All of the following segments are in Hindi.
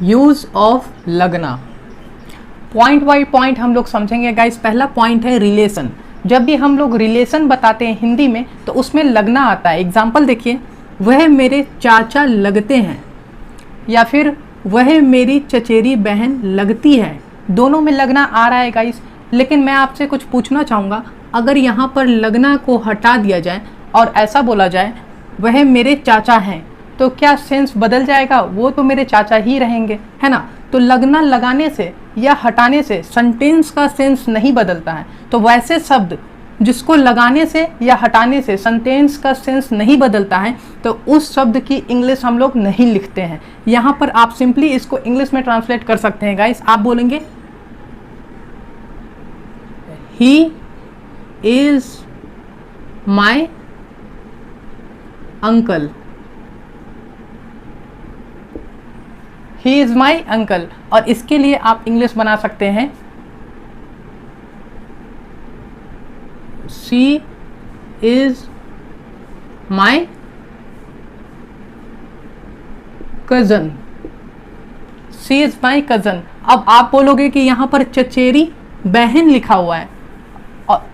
यूज ऑफ लगना। पॉइंट बाय पॉइंट हम लोग समझेंगे गाइस। पहला पॉइंट है रिलेशन। जब भी हम लोग रिलेशन बताते हैं हिंदी में तो उसमें लगना आता है। एग्जाम्पल देखिए, वह मेरे चाचा लगते हैं, या फिर वह मेरी चचेरी बहन लगती है। दोनों में लगना आ रहा है गाइस। लेकिन मैं आपसे कुछ पूछना चाहूँगा, अगर यहाँ पर लगना को हटा दिया जाए और ऐसा बोला जाए वह मेरे चाचा हैं, तो क्या सेंस बदल जाएगा? वो तो मेरे चाचा ही रहेंगे, है ना। तो लगना लगाने से या हटाने से सेंटेंस का सेंस नहीं बदलता है। तो वैसे शब्द जिसको लगाने से या हटाने से सेंटेंस का सेंस नहीं बदलता है, तो उस शब्द की इंग्लिश हम लोग नहीं लिखते हैं। यहाँ पर आप सिंपली इसको इंग्लिश में ट्रांसलेट कर सकते हैं गाइस। आप बोलेंगे he is my uncle, he is my uncle. और इसके लिए आप इंग्लिश बना सकते हैं she is my cousin, she is my cousin. अब आप बोलोगे कि यहाँ पर चचेरी बहन लिखा हुआ है,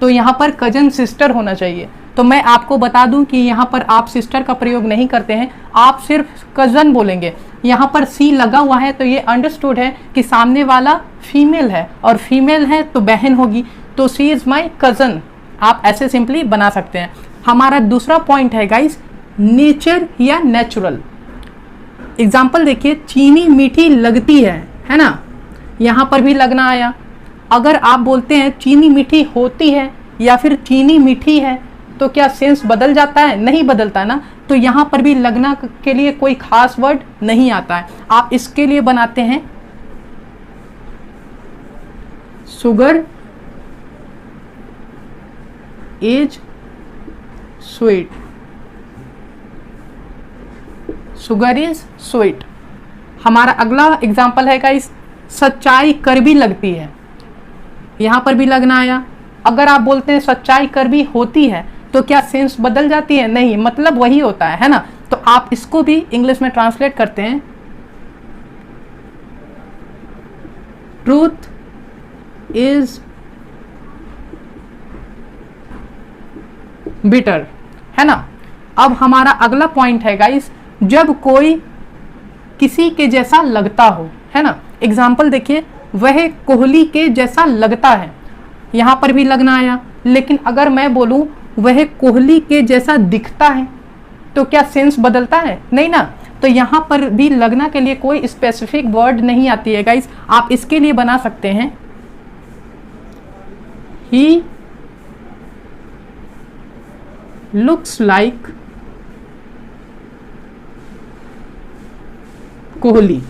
तो यहाँ पर कजन सिस्टर होना चाहिए। तो मैं आपको बता दूं कि यहाँ पर आप सिस्टर का प्रयोग नहीं करते हैं, आप सिर्फ कजन बोलेंगे। यहाँ पर सी लगा हुआ है तो ये अंडरस्टूड है कि सामने वाला फीमेल है, और फीमेल है तो बहन होगी, तो सी इज माई कजन। आप ऐसे सिंपली बना सकते हैं। हमारा दूसरा पॉइंट है गाइस, नेचर या नेचुरल। एग्जाम्पल देखिए, चीनी मीठी लगती है ना। यहाँ पर भी लगना आया। अगर आप बोलते हैं चीनी मीठी होती है या फिर चीनी मीठी है, तो क्या सेंस बदल जाता है? नहीं बदलता ना। तो यहाँ पर भी लगना के लिए कोई खास वर्ड नहीं आता है। आप इसके लिए बनाते हैं sugar is sweet, sugar is sweet. हमारा अगला एग्जाम्पल है गाइस, सच्चाई कड़वी लगती है। यहाँ पर भी लगना आया। अगर आप बोलते हैं सच्चाई कड़वी होती है, तो क्या सेंस बदल जाती है? नहीं, मतलब वही होता है ना। तो आप इसको भी इंग्लिश में ट्रांसलेट करते हैं ट्रूथ इज बिटर, है ना। अब हमारा अगला पॉइंट है गाइस, जब कोई किसी के जैसा लगता हो, है ना। एग्जाम्पल देखिए, वह कोहली के जैसा लगता है। यहाँ पर भी लगना आया। लेकिन अगर मैं बोलूं वह कोहली के जैसा दिखता है, तो क्या सेंस बदलता है? नहीं ना। तो यहाँ पर भी लगना के लिए कोई स्पेसिफिक वर्ड नहीं आती है गाइस। आप इसके लिए बना सकते हैं he looks like Kohli,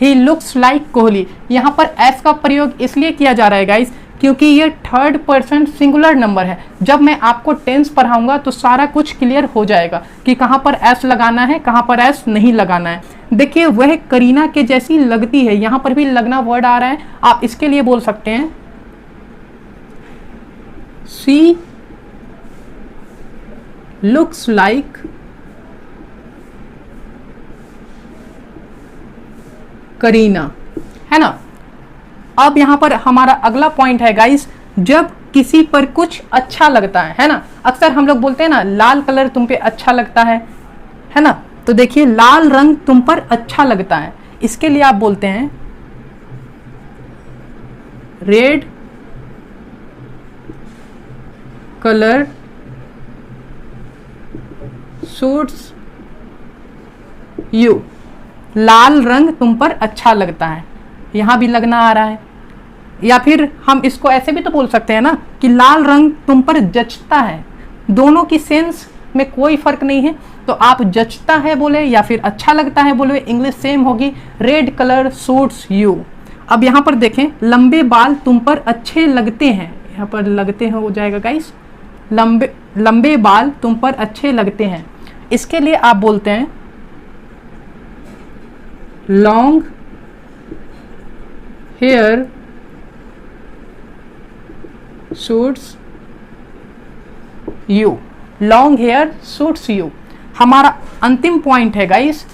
he looks like Kohli. यहाँ पर एस का प्रयोग इसलिए किया जा रहा है गाइस, क्योंकि ये थर्ड पर्सन सिंगुलर नंबर है। जब मैं आपको टेंस पढ़ाऊंगा तो सारा कुछ क्लियर हो जाएगा कि कहाँ पर एस लगाना है, कहाँ पर एस नहीं लगाना है। देखिए, वह करीना के जैसी लगती है। यहाँ पर भी लगना वर्ड आ रहा है। आप इसके लिए बोल सकते हैं शी लुक्स लाइक करीना, है ना। अब यहाँ पर हमारा अगला पॉइंट है गाइस, जब किसी पर कुछ अच्छा लगता है ना। अक्सर हम लोग बोलते हैं ना, लाल कलर तुम पे अच्छा लगता है ना। तो देखिए, लाल रंग तुम पर अच्छा लगता है। इसके लिए आप बोलते हैं रेड कलर सूट्स यू, लाल रंग तुम पर अच्छा लगता है। यहाँ भी लगना आ रहा है। या फिर हम इसको ऐसे भी तो बोल सकते हैं ना कि लाल रंग तुम पर जचता है। दोनों की सेंस में कोई फर्क नहीं है। तो आप जचता है बोले या फिर अच्छा लगता है बोले, इंग्लिश सेम होगी। Red colour suits you. अब यहाँ पर देखें, लंबे बाल तुम पर अच्छे लगते हैं। यहाँ पर लगते हैं हो जाएगा गाइस, लंबे बाल तुम पर अच्छे लगते हैं। इसके लिए आप बोलते हैं long hair suits you, long hair suits you. हमारा अंतिम पॉइंट है गाइस,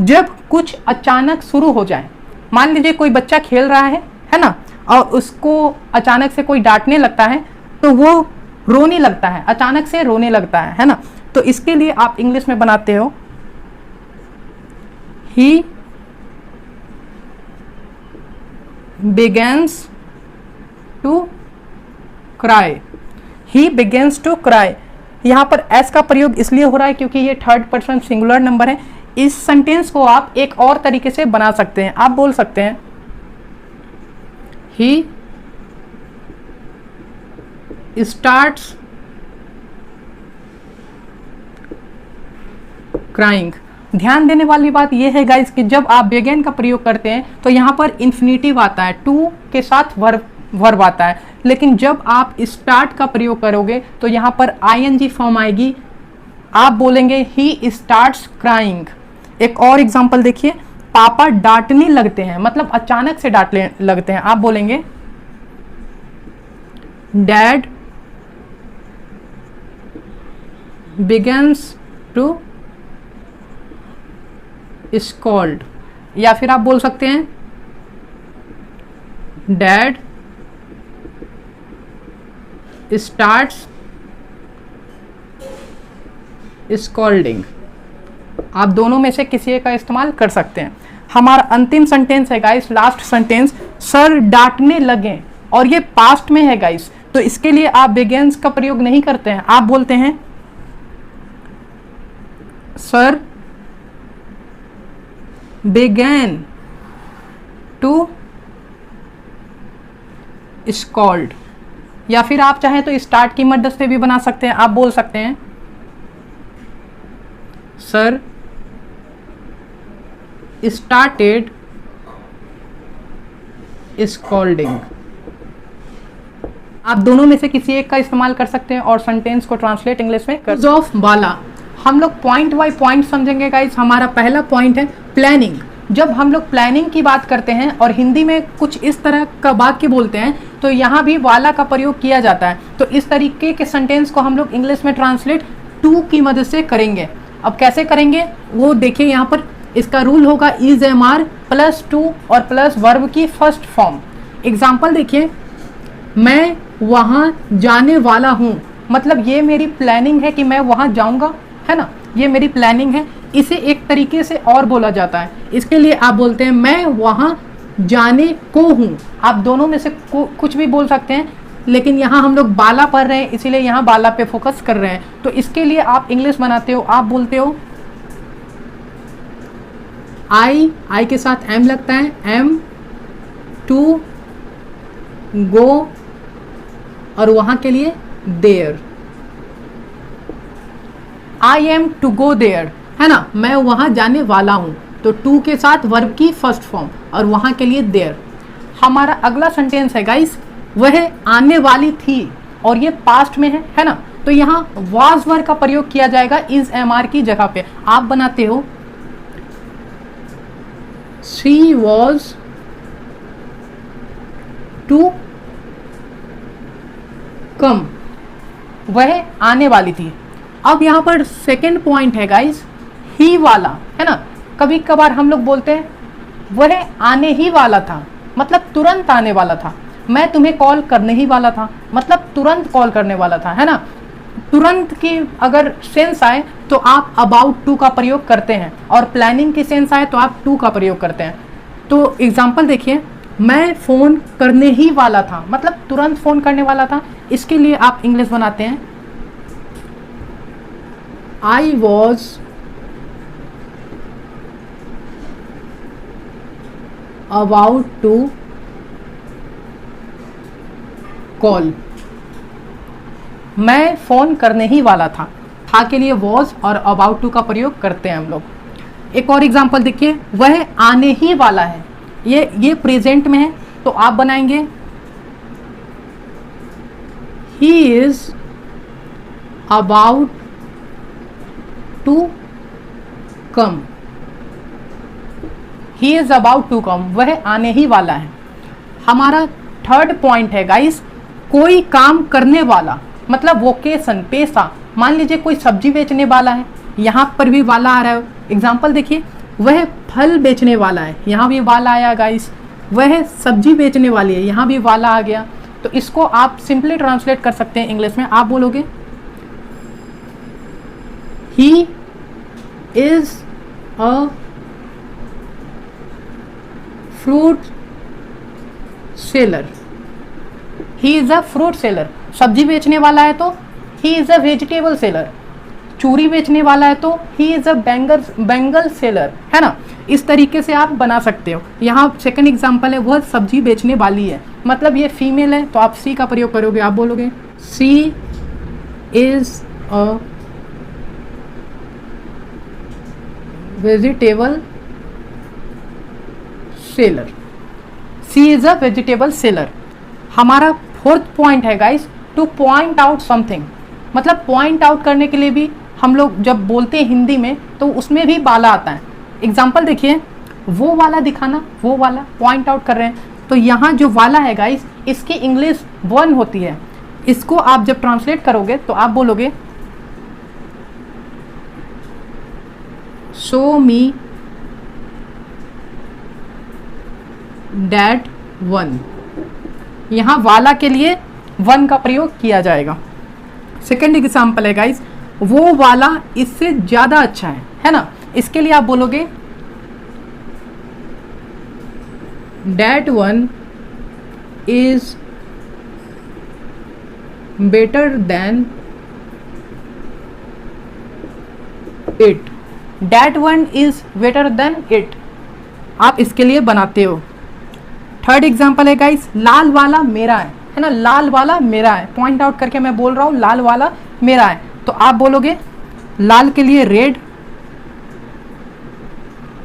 जब कुछ अचानक शुरू हो जाए, मान लीजिए कोई बच्चा खेल रहा है ना, और उसको अचानक से कोई डांटने लगता है तो वो रोने लगता है, अचानक से रोने लगता है ना। तो इसके लिए आप इंग्लिश में बनाते हो ही begins to cry, he begins to cry। यहाँ पर एस का प्रयोग इसलिए हो रहा है क्योंकि ये थर्ड पर्सन सिंगुलर नंबर है। इस सेंटेंस को आप एक और तरीके से बना सकते हैं, आप बोल सकते हैं he starts crying। ध्यान देने वाली बात यह है गाइस कि जब आप बिगिन का प्रयोग करते हैं तो यहाँ पर इन्फिनिटिव आता है, टू के साथ वर्ब आता है, लेकिन जब आप स्टार्ट का प्रयोग करोगे तो यहाँ पर आईएनजी फॉर्म आएगी, आप बोलेंगे ही स्टार्ट्स क्राइंग। एक और एग्जांपल देखिए, पापा डांटने लगते हैं, मतलब अचानक से डांटने लगते हैं, आप बोलेंगे डैड बिगन्स टू स्कॉल्ड, या फिर आप बोल सकते हैं डैड स्टार्ट्स स्कॉल्डिंग। आप दोनों में से किसी एक का इस्तेमाल कर सकते हैं। हमारा अंतिम सेंटेंस है गाइस, लास्ट सेंटेंस, सर डांटने लगे, और ये पास्ट में है गाइस, तो इसके लिए आप बिगिंस का प्रयोग नहीं करते हैं, आप बोलते हैं सर began to scold, या फिर आप चाहें तो स्टार्ट की मदद से भी बना सकते हैं, आप बोल सकते हैं सर started scolding। आप दोनों में से किसी एक का इस्तेमाल कर सकते हैं और सेंटेंस को ट्रांसलेट इंग्लिश में कर। ऑफ बाला हम लोग पॉइंट बाय पॉइंट समझेंगे गाइस। हमारा पहला पॉइंट है प्लानिंग। जब हम लोग प्लानिंग की बात करते हैं और हिंदी में कुछ इस तरह का वाक्य बोलते हैं तो यहाँ भी वाला का प्रयोग किया जाता है, तो इस तरीके के सेंटेंस को हम लोग इंग्लिश में ट्रांसलेट टू की मदद से करेंगे। अब कैसे करेंगे वो देखिए, यहाँ पर इसका रूल होगा is am are plus to और प्लस वर्ब की फर्स्ट फॉर्म। एग्जाम्पल देखिए, मैं वहाँ जाने वाला हूँ, मतलब ये मेरी प्लानिंग है कि मैं वहाँ जाऊँगा, है ना, ये मेरी प्लानिंग है। इसे एक तरीके से और बोला जाता है, इसके लिए आप बोलते हैं मैं वहाँ जाने को हूँ। आप दोनों में से कुछ भी बोल सकते हैं, लेकिन यहाँ हम लोग बाला पढ़ रहे हैं इसीलिए यहाँ बाला पे फोकस कर रहे हैं। तो इसके लिए आप इंग्लिश बनाते हो, आप बोलते हो आई के साथ एम लगता है, एम टू गो, और वहाँ के लिए there, I am to go there, है ना, मैं वहाँ जाने वाला हूँ, तो टू के साथ वर्ब की फर्स्ट फॉर्म और वहाँ के लिए देयर। हमारा अगला सेंटेंस है गाइस, वह आने वाली थी और ये पास्ट में है ना, तो यहाँ वाज वर्ब का प्रयोग किया जाएगा इज एम आर की जगह पे। आप बनाते हो शी वॉज टू कम, वह आने वाली थी। अब यहाँ पर सेकेंड पॉइंट है गाइस, ही वाला, है ना, कभी कभार हम लोग बोलते हैं वह आने ही वाला था, मतलब तुरंत आने वाला था। मैं तुम्हें कॉल करने ही वाला था, मतलब तुरंत कॉल करने वाला था, है ना। तुरंत की अगर सेंस आए तो आप अबाउट टू का प्रयोग करते हैं, और प्लानिंग की सेंस आए तो आप टू का प्रयोग करते हैं। तो एग्जाम्पल देखिए, मैं फ़ोन करने ही वाला था, मतलब तुरंत फ़ोन करने वाला था। इसके लिए आप इंग्लिश बनाते हैं I was about to call, मैं फ़ोन करने ही वाला था। था के लिए वॉज और अबाउट टू का प्रयोग करते हैं हम लोग। एक और एग्जांपल देखिए, वह आने ही वाला है, ये प्रेजेंट में है, तो आप बनाएंगे he is about to come, he is about to come, वह आने ही वाला है। हमारा थर्ड पॉइंट है गाइस, कोई काम करने वाला, मतलब वोकेशन, पेशा। मान लीजिए कोई सब्जी बेचने वाला है, यहाँ पर भी वाला आ रहा है। एग्जाम्पल देखिए, वह फल बेचने वाला है, यहाँ भी वाला आया गाइस। वह सब्जी बेचने वाली है, यहाँ भी वाला आ गया। तो इसको आप सिंपली ट्रांसलेट कर सकते हैं इंग्लिश में। आप बोलोगे he is a fruit seller. He is a fruit seller. सब्जी बेचने वाला है तो he is a vegetable seller. चूड़ी बेचने वाला है तो he is a bangle seller, है ना। इस तरीके से आप बना सकते हो। यहाँ सेकंड एग्जांपल है, वह सब्जी बेचने वाली है, मतलब ये फीमेल है, तो आप सी का प्रयोग करोगे। आप बोलोगे she is a vegetable seller. She is a vegetable seller. हमारा फोर्थ पॉइंट है guys, to point out something. मतलब पॉइंट आउट करने के लिए भी हम लोग जब बोलते हैं हिंदी में तो उसमें भी वाला आता है। एग्जाम्पल देखिए, वो वाला दिखाना, वो वाला पॉइंट आउट कर रहे हैं। तो यहाँ जो वाला है गाइस, इसकी इंग्लिश वन होती है। इसको आप जब ट्रांसलेट करोगे तो आप बोलोगे शो मी डैट वन। यहाँ वाला के लिए वन का प्रयोग किया जाएगा। सेकेंड एग्जाम्पल है गाइस, वो वाला इससे ज्यादा अच्छा है ना। इसके लिए आप बोलोगे that one is better than it. That one is better than it, आप इसके लिए बनाते हो। थर्ड एग्जाम्पल है गाइस, लाल वाला मेरा है ना। लाल वाला मेरा है, पॉइंट आउट करके मैं बोल रहा हूं लाल वाला मेरा है। तो आप बोलोगे लाल के लिए रेड,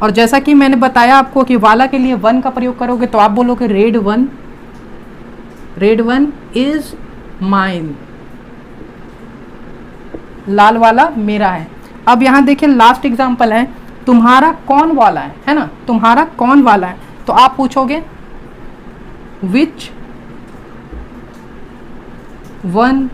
और जैसा कि मैंने बताया आपको कि वाला के लिए वन का प्रयोग करोगे तो आप बोलोगे रेड वन इज माइन। लाल वाला मेरा है। अब यहां देखिए लास्ट एग्जांपल है, तुम्हारा कौन वाला है ना। तुम्हारा कौन वाला है, तो आप पूछोगे which one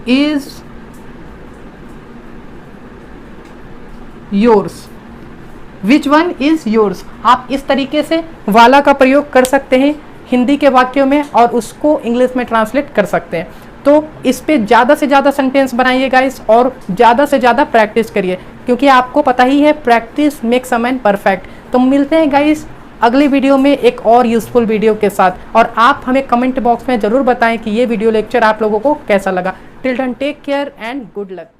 is yours. Which one is yours. आप इस तरीके से वाला का प्रयोग कर सकते हैं हिंदी के वाक्यों में और उसको इंग्लिश में ट्रांसलेट कर सकते हैं। तो इस पे ज़्यादा से ज़्यादा सेंटेंस बनाइए गाइस और ज़्यादा से ज़्यादा प्रैक्टिस करिए, क्योंकि आपको पता ही है practice makes a man perfect. तो मिलते हैं गाइस अगली वीडियो में एक और यूजफुल वीडियो के साथ, और आप हमें कमेंट बॉक्स में ज़रूर बताएं कि ये वीडियो लेक्चर आप लोगों को कैसा लगा। Till then take care and good luck.